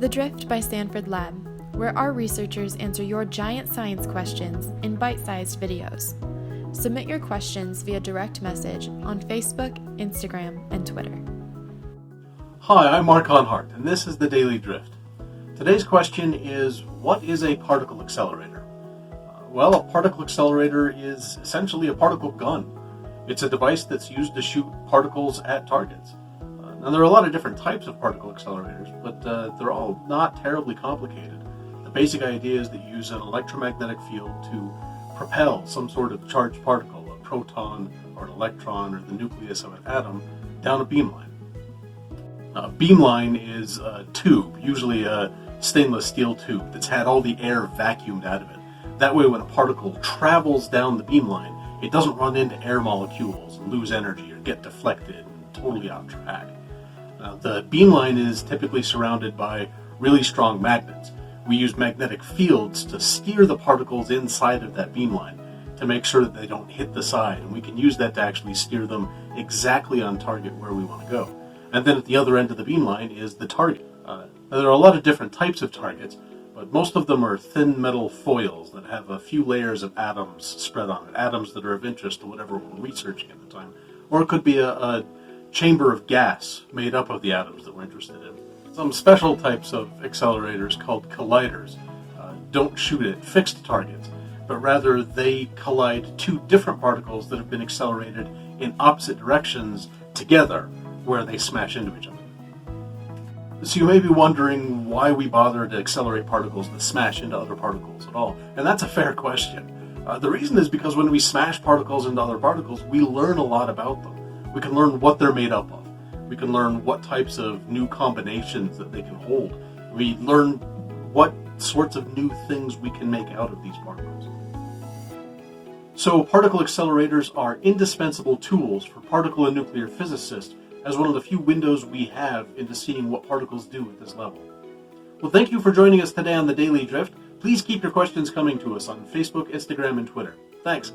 The Drift by Sanford Lab, where our researchers answer your giant science questions in bite-sized videos. Submit your questions via direct message on Facebook, Instagram, and Twitter. Hi, I'm Mark Hanhardt, and this is the Daily Drift. Today's question is, what is a particle accelerator? Well, a particle accelerator is essentially a particle gun. It's a device that's used to shoot particles at targets. Now, there are a lot of different types of particle accelerators, but they're all not terribly complicated. The basic idea is that you use an electromagnetic field to propel some sort of charged particle, a proton or an electron or the nucleus of an atom, down a beamline. A beamline is a tube, usually a stainless steel tube, that's had all the air vacuumed out of it. That way when a particle travels down the beamline, it doesn't run into air molecules and lose energy or get deflected and totally off track. The beamline is typically surrounded by really strong magnets. We use magnetic fields to steer the particles inside of that beamline to make sure that they don't hit the side, and we can use that to actually steer them exactly on target where we want to go. And then at the other end of the beamline is the target. Now there are a lot of different types of targets, but most of them are thin metal foils that have a few layers of atoms spread on it, atoms that are of interest to whatever we're researching at the time. Or it could be a chamber of gas made up of the atoms that we're interested in. Some special types of accelerators called colliders don't shoot at fixed targets, but rather they collide two different particles that have been accelerated in opposite directions together, where they smash into each other. So you may be wondering why we bother to accelerate particles that smash into other particles at all, and that's a fair question. The reason is because when we smash particles into other particles, we learn a lot about them. We can learn what they're made up of. We can learn what types of new combinations that they can hold. We learn what sorts of new things we can make out of these particles. So particle accelerators are indispensable tools for particle and nuclear physicists as one of the few windows we have into seeing what particles do at this level. Well, thank you for joining us today on the Daily Drift. Please keep your questions coming to us on Facebook, Instagram, and Twitter. Thanks.